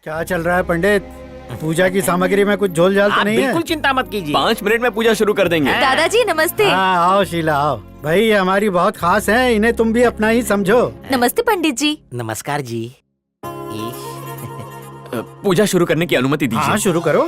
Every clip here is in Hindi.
क्या चल रहा है पंडित? पूजा की सामग्री में कुछ झोल झाल तो आप नहीं है? बिल्कुल चिंता मत कीजिए। 5 मिनट में पूजा शुरू कर देंगे। दादाजी नमस्ते। हाँ आओ शीला आओ। भाई ये हमारी बहुत खास है, इन्हें तुम भी अपना ही समझो। नमस्ते पंडित जी। नमस्कार जी। पूजा शुरू करने की अनुमति दीजिए। हाँ शुरू करो।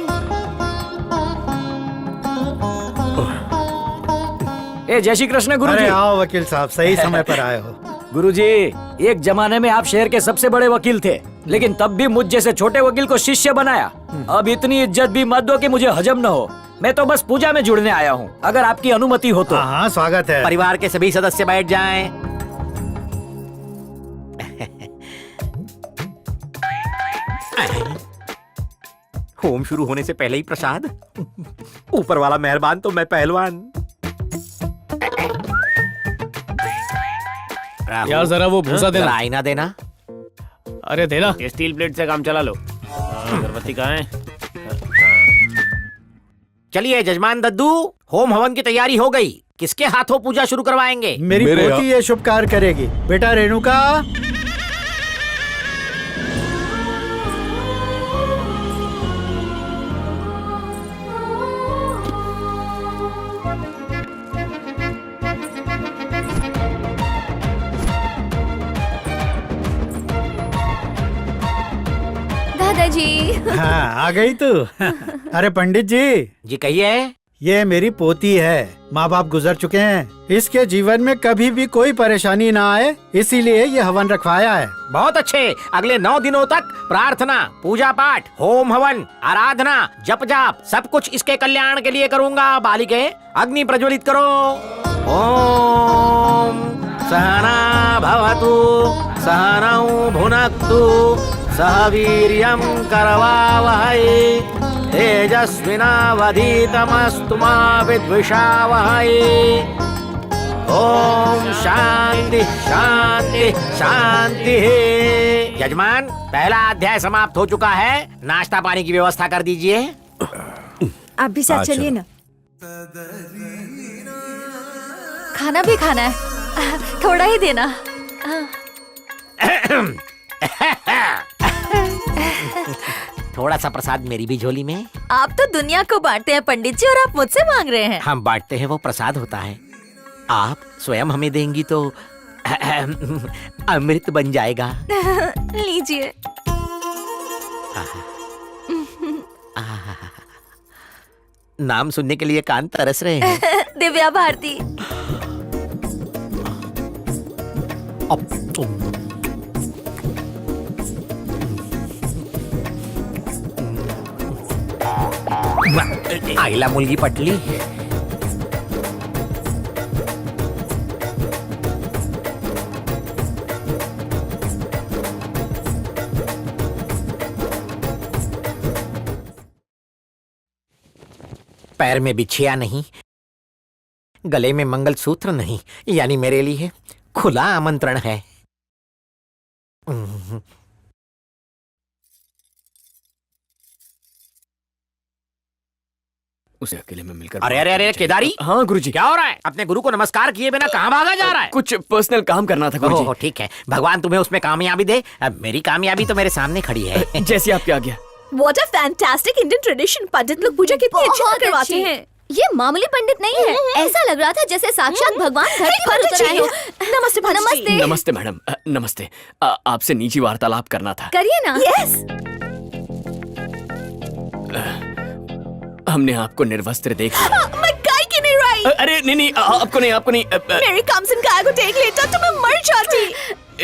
ए जय श्री कृष्ण अरे गुरुजी। आओ वकील साहब, सही समय पर आए हो। गुरुजी, एक जमाने में आप शहर के सबसे बड़े वकील थे, लेकिन तब भी मुझ जैसे छोटे वकील को शिष्य बनाया। अब इतनी इज्जत भी मत दो कि मुझे हजम न हो। मैं तो बस पूजा में जुड़ने आया हूँ, अगर आपकी अनुमति हो तो। हाँ हाँ स्वागत है। परिवार के सभी सदस्य बैठ जाएं। होम शुरू होने से पहले ही प्रसाद। ऊपर वाला मेहरबान तो मैं पहलवान। यार जरा वो भूसा देना। आईना देना। अरे देना। ये स्टील प्लेट से काम चला लो। अगरबत्ती कहाँ है? चलिए जजमान दद्दू, होम हवन की तैयारी हो गई। किसके हाथों पूजा शुरू करवाएंगे? मेरी पोती ये शुभ कार्य करेगी। बेटा रेणुका। दादाजी। हाँ आ गई तू। अरे पंडित जी, जी कहिए। ये मेरी पोती है। माँ बाप गुजर चुके हैं, इसके जीवन में कभी भी कोई परेशानी ना आए, इसीलिए ये हवन रखवाया है। बहुत अच्छे। अगले 9 दिनों तक प्रार्थना, पूजा पाठ, होम हवन, आराधना, जप जाप सब कुछ इसके कल्याण के लिए करूंगा। बालिके अग्नि प्रज्वलित करो। ओम सहना भवतु सहनौ भुनक्तु सह वीर्यं करवावहै तेजस्विनावधीतमस्तु मा विद्विषावहै। ओम शांति शांति शांति। यजमान, पहला अध्याय समाप्त हो चुका है। नाश्ता पानी की व्यवस्था कर दीजिए। आप भी साथ चलिए ना। खाना भी खाना है, थोड़ा ही देना। थोड़ा सा प्रसाद मेरी भी झोली में। आप तो दुनिया को बांटते हैं पंडित जी, और आप मुझसे मांग रहे हैं। हम बांटते हैं वो प्रसाद होता है, आप स्वयं हमें देंगी तो अमृत बन जाएगा। लीजिए। नाम सुनने के लिए कान तरस रहे हैं। दिव्या भारती। आईला मुलगी पटली। पैर में बिछिया नहीं, गले में मंगलसूत्र नहीं, यानी मेरे लिए खुला आमंत्रण है। उसे अकेले में मिलकर। अरे अरे अरे केदारी। हाँ गुरुजी। क्या हो रहा है? अपने गुरु को नमस्कार किए बिना कहाँ भागा जा रहा है? कुछ पर्सनल काम करना था गुरुजी। ओह ठीक है, भगवान तुम्हें उसमें कामयाबी दे। अब मेरी कामयाबी तो मेरे सामने खड़ी है। जैसी आपकी आज्ञा। What a fantastic Indian tradition! पंडित लोग पूजा कितनी अच्छी करवाते हैं। ये मामूली पंडित नहीं है, ऐसा लग रहा था जैसे साक्षात भगवान धरती पर उतर आए हो। नमस्ते नमस्ते। नमस्ते मैडम। नमस्ते। आपसे निजी वार्तालाप करना था। करिए ना। यस। हमने आपको निर्वस्त्र देख लिया। मैं गाय की नहीं रही। अरे नहीं नहीं, आपको नहीं। मेरी कामसिन गाय को देख लेता तो मैं मर जाती।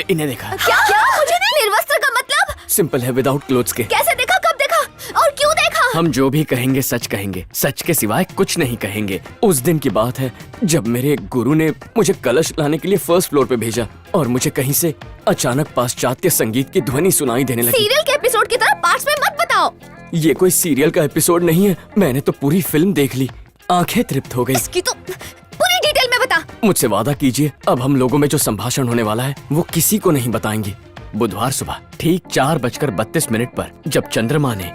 इन्हें देखा। क्या मुझे नहीं? निर्वस्त्र का मतलब? सिंपल है, विदाउट क्लोथ्स के। कैसे देखा, कब देखा और क्यों देखा? हम जो भी कहेंगे सच कहेंगे, सच के सिवाय कुछ नहीं कहेंगे। उस दिन की बात है जब मेरे गुरु ने मुझे कलश लाने के लिए फर्स्ट फ्लोर पे भेजा और मुझे कहीं से अचानक पाश्चात्य संगीत की ध्वनि सुनाई देने लगी। सीरियल के एपिसोड की तरह पार्ट्स में मत बताओ। ये कोई सीरियल का एपिसोड नहीं है, मैंने तो पूरी फिल्म देख ली। आंखें तृप्त हो गई। इसकी तो पूरी डिटेल में बता। मुझसे वादा कीजिए, अब हम लोगों में जो संभाषण होने वाला है वो किसी को नहीं बताएंगे। बुधवार सुबह ठीक 4:32 पर जब चंद्रमा ने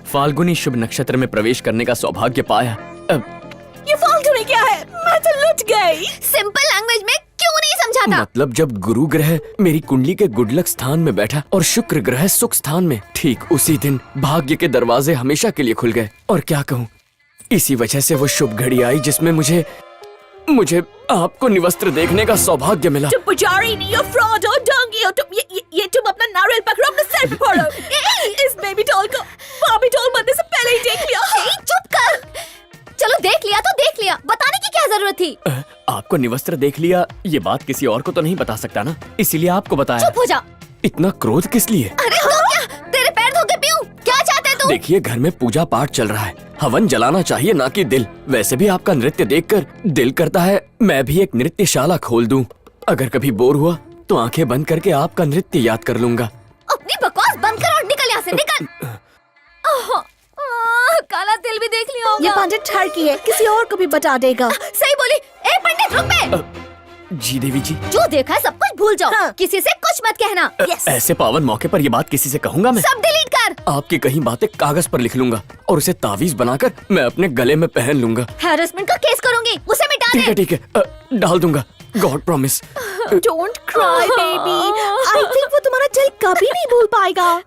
फाल्गुनी शुभ नक्षत्र में प्रवेश करने का सौभाग्य पाया। ये फालतू में क्या है? मैं तो लुट गई। सिंपल लैंग्वेज में क्यों नहीं नहीं समझा था। मतलब जब गुरु ग्रह मेरी कुंडली के गुडलक स्थान में बैठा और शुक्र ग्रह सुख स्थान में, ठीक उसी दिन भाग्य के दरवाजे हमेशा के लिए खुल गए। और क्या कहूँ, इसी वजह से वो शुभ घड़ी आई जिसमें मुझे आपको निवस्त्र देखने का सौभाग्य मिला। तुम पुजारी नहीं हो, फ्रॉड हो, ढोंगी हो तुम। ये तुम अपना नारियल पकड़ो, अपने सर पे फोड़ो। इस बेबी डॉल को बॉबी डॉल बनने से पहले ही देख लिया। चुप कर। चलो देख लिया तो देख लिया, बताने की क्या जरूरत थी। आपको निवस्त्र देख लिया, ये बात किसी और को तो नहीं बता सकता ना, इसीलिए आपको बताया। चुप हो जा। इतना क्रोध किस लिए? अरे तो क्या, तेरे पैर धो के पीऊं? क्या चाहते तू? देखिए, घर में पूजा पाठ चल रहा है, हवन जलाना चाहिए ना कि दिल। वैसे भी आपका नृत्य देखकर दिल करता है मैं भी एक नृत्यशाला खोल दूं। अगर कभी बोर हुआ तो आंखें बंद करके आपका नृत्य याद कर लूंगा। अपनी बकवास बंद कर और निकल यहाँ से, निकल। काला तिल भी देख लिया होगा। ये पंडित ठरकी है, किसी और को भी बता देगा। सही बोली। ए पंडित रुक बे। जी देवी जी। जो देखा है सब कुछ भूल जाओ। हाँ। किसी से कुछ मत कहना। ऐसे पावन मौके पर ये बात किसी से कहूंगा मैं? सब डिलीट कर। आपकी कही बातें कागज पर लिख लूंगा और उसे तावीज बनाकर मैं अपने गले में पहन लूंगा। हैरेसमेंट का केस करूंगी, उसे मिटा दे। ठीक है, डाल दूंगा, God promise. Don't cry, baby. I think वो तुम्हारा दिल कभी नहीं भूल पाएगा।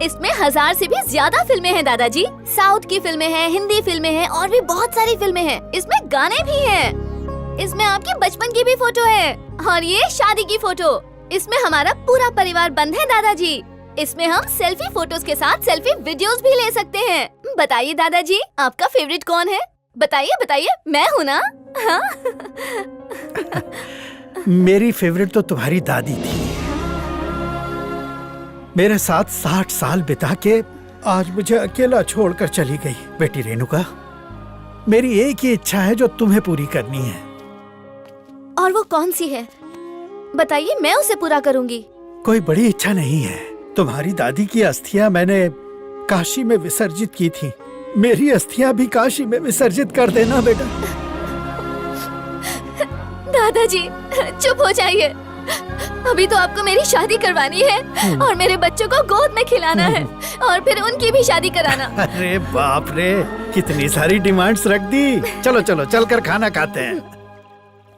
इसमें 1000 से भी ज्यादा फिल्में हैं दादाजी। साउथ की फिल्में हैं, हिंदी फिल्में हैं और भी बहुत सारी फिल्में हैं। इसमें गाने भी हैं। इसमें आपके बचपन की भी फोटो है और ये शादी की फोटो। इसमें हमारा पूरा परिवार बंद है दादाजी। इसमें हम सेल्फी फोटोज के साथ सेल्फी वीडियोस भी ले सकते हैं। बताइए दादाजी, आपका फेवरेट कौन है? बताइए बताइए, मैं हूँ ना। हाँ? मेरी फेवरेट तो तुम्हारी दादी थी। मेरे साथ 60 साल बिता के आज मुझे अकेला छोड़कर चली गई। बेटी रेणुका, मेरी एक ही इच्छा है जो तुम्हें पूरी करनी है। और वो कौन सी है? बताइए, मैं उसे पूरा करूंगी। कोई बड़ी इच्छा नहीं है। तुम्हारी दादी की अस्थियां मैंने काशी में विसर्जित की थी। मेरी अस्थियां भी काशी में विसर्जित कर देना बेटा। दादाजी चुप हो जाइए। अभी तो आपको मेरी शादी करवानी है और मेरे बच्चों को गोद में खिलाना है और फिर उनकी भी शादी कराना। अरे बाप रे, कितनी सारी डिमांड्स रख दी। चलो चलो चलकर खाना खाते हैं।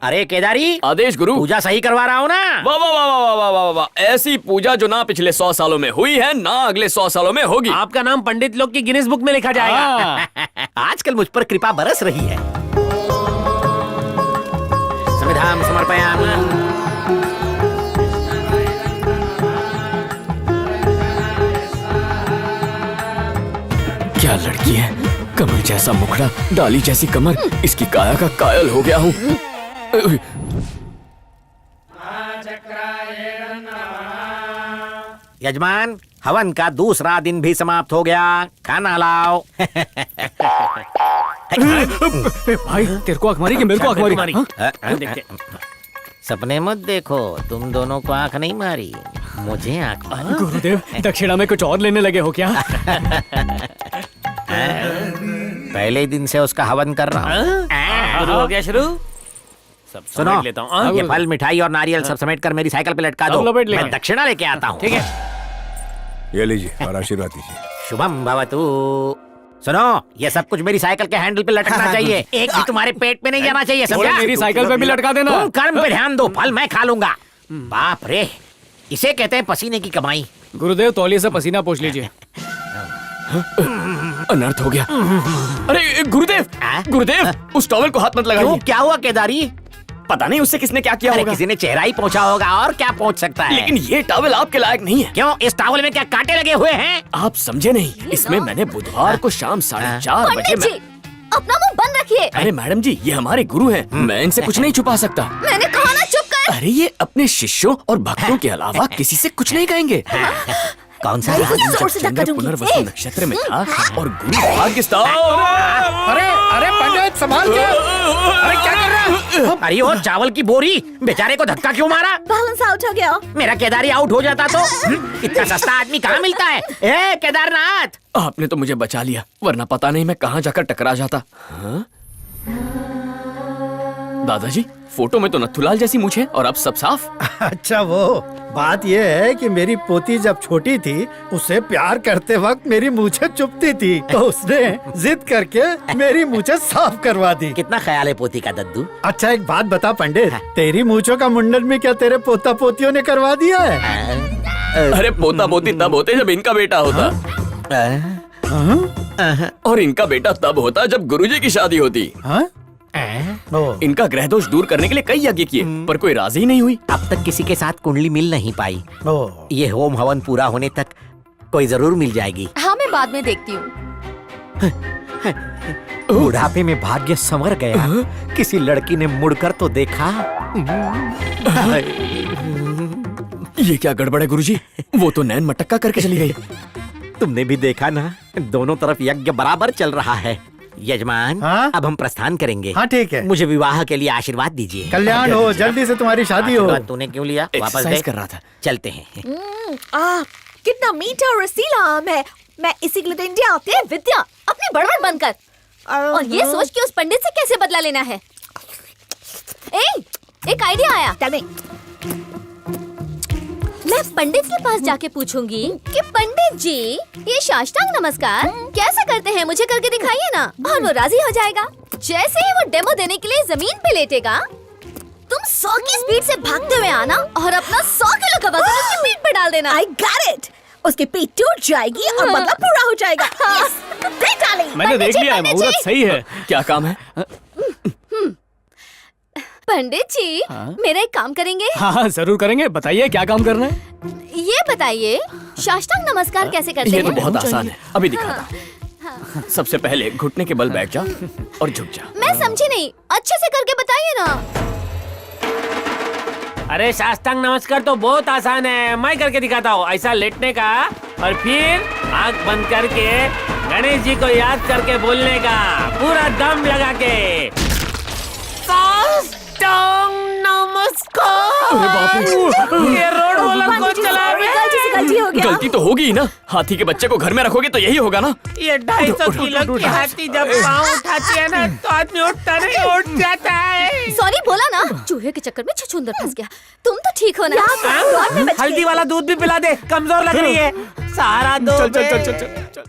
अरे केदारी, आदेश गुरु। पूजा सही करवा रहा हूँ ना। वाह वाह वाह वाह वाह वाह वाह, ऐसी पूजा जो ना पिछले 100 सालों में हुई है ना अगले 100 सालों में होगी। आपका नाम पंडित लोग की गिनीज बुक में लिखा जाएगा। आजकल मुझ पर कृपा बरस रही है। समिधाम समर्पयामि। क्या लड़की है, कमल जैसा मुखड़ा, डाली जैसी कमर, इसकी काया का कायल हो गया हूँ। यजमान, हवन का दूसरा दिन भी समाप्त हो गया। खाना लाओ। भाई तेरे को आंख मारी कि मेरे को आंख मारी? हाँ? देखते। सपने मत देखो, तुम दोनों को आंख नहीं मारी, मुझे आंख मारी। गुरुदेव, दक्षिणा में कुछ और लेने लगे हो क्या? पहले दिन से उसका हवन कर रहा हूँ। शुरू हो गया शुरू। सुनो, लेता हूँ। ये फल, मिठाई और नारियल सब समेट कर मेरी साइकिल पे लटका दो। लपेट लेंगे। मैं दक्षिणा लेके आता हूँ। ठीक है। ये लीजिए और आशीर्वाद दीजिए। शुभम भवतु। सुनो, ये सब कुछ मेरी साइकिल के हैंडल पे लटकना चाहिए। एक भी तुम्हारे पेट में नहीं जाना चाहिए, थोड़ा समझा? मेरी साइकिल पे भी लटका देना। तुम कर्म पे ध्यान दो, फल मैं खा लूंगा। बाप रे, इसे कहते हैं पसीने की कमाई। गुरुदेव, तौलिए से पसीना पोंछ लीजिए। अनर्थ हो गया। अरे गुरुदेव, गुरुदेव, उस टॉवल को हाथ मत क्यों, लगाइए। क्या हुआ केदारी? पता नहीं उससे किसने क्या किया अरे होगा। किसी ने चेहरा ही पहुंचा होगा, और क्या पहुंच सकता है? लेकिन ये टॉवल आपके लायक नहीं है। क्यों, इस टॉवल में क्या कांटे लगे हुए हैं? आप समझे नहीं, इसमें मैंने बुधवार को शाम 4:30 बजे पंडित जी, अपना मुंह बंद रखिए। अरे मैडम जी, ये हमारे गुरु हैं, मैं इनसे कुछ नहीं छुपा सकता। मैंने कहा ना चुप कर। अरे ये अपने शिष्यों और भक्तों के अलावा किसी से कुछ नहीं कहेंगे। कौन सा? जोर से धक्का चंद्र दूंगी। पुनर्वसु नक्षत्र में था और गुरु भाग्य अरे अरे पंडित, संभाल के। अरे क्या कर रहा है? अरे वो चावल की बोरी, बेचारे को धक्का क्यों मारा? बैलेंस आउट हो गया। मेरा केदारी आउट हो जाता तो? इतना सस्ता आदमी कहाँ मिलता है? ए केदारनाथ, आपने तो मुझे बचा लिया, वरना पता नहीं मैं कहाँ जाकर टकरा जाता। हाँ? दादाजी, फोटो में तो नथुलाल जैसी मूंछ है और अब सब साफ। अच्छा वो बात यह है कि मेरी पोती जब छोटी थी उसे प्यार करते वक्त मेरी मूछें चुभती थी, तो उसने जिद करके मेरी मूछें साफ करवा दी। कितना ख्याल है पोती का दद्दू? अच्छा एक बात बता पंडित, तेरी मूछों का मुंडन भी क्या तेरे पोता पोतियों ने करवा दिया है? अरे पोता पोती तब होते जब इनका बेटा होता, और इनका बेटा तब होता जब गुरुजी की शादी होती। हाँ? ओ, इनका ग्रह दोष दूर करने के लिए कई यज्ञ किए, पर कोई राजी ही नहीं हुई। अब तक किसी के साथ कुंडली मिल नहीं पाई। ओ, ये होम हवन पूरा होने तक कोई जरूर मिल जाएगी। हाँ मैं बाद में देखती हूँ। बुढ़ापे में भाग्य संवर गया। किसी लड़की ने मुड़कर तो देखा। ये क्या गड़बड़ है गुरुजी? वो तो नैन मटक्का करके चली गई। तुमने भी देखा ना, दोनों तरफ यज्ञ बराबर चल रहा है। यजमान, हाँ? अब हम प्रस्थान करेंगे। हाँ ठीक है, मुझे विवाह के लिए आशीर्वाद दीजिए। कल्याण हो, जल्दी से तुम्हारी शादी हो। आशीर्वाद तूने क्यों लिया? वापस एक्सरसाइज दे। कर रहा था। चलते हैं। कितना मीठा और रसीला आम है। मैं इसी के लिए तो इंडिया आती हूँ। विद्या, अपनी बड़बड़ बंद कर और ये सोच कि उस पंडित से कैसे बदला लेना है। एक आइडिया आया। मैं पंडित के पास जाके पूछूंगी कि पंडित जी ये साष्टांग नमस्कार कैसे करते हैं, मुझे करके दिखाइए ना। और वो राजी हो जाएगा। जैसे ही वो डेमो देने के लिए जमीन पे लेटेगा, तुम 100 की स्पीड से भागते हुए आना और अपना 100 किलो का वजन उसकी पीठ पे डाल देना। I got it. उसकी पीठ टूट जाएगी और बदला पूरा हो जाएगा। Yes. दे डाली। मैंने देख लिया है, मुहूर्त सही है। क्या काम है? पंडित जी, मेरा एक काम करेंगे? हाँ जरूर करेंगे, बताइए क्या काम करना है। ये बताइए साष्टांग नमस्कार कैसे करते ये हैं? तो बहुत आसान है, अभी दिखाता। सबसे पहले घुटने के बल बैठ जा और झुक जा। मैं समझी नहीं, अच्छे से करके बताइए ना। अरे साष्टांग नमस्कार तो बहुत आसान है, मैं करके दिखाता हूँ। ऐसा लेटने का और फिर आंख बंद करके गणेश जी को याद करके बोलने का, पूरा दम लगा के। साष्टांग नमस्कार। अरे बाप रे, ये रोड रोलर को चला गलती से गलती हो गया। गलती तो होगी ही ना। हाथी के बच्चे को घर में रखोगे तो यही होगा ना। ये 250 किलो की हाथी जब पाँव उठाती है ना तो आदमी उठता नहीं, उठ जाता है। सॉरी बोला ना, चूहे के चक्कर में छछूंदर फंस गया। तुम तो ठीक हो ना? हल्दी वाला दूध भी पिला दे, कमजोर लग रही है। सारा दो। चल चल चल चल चल।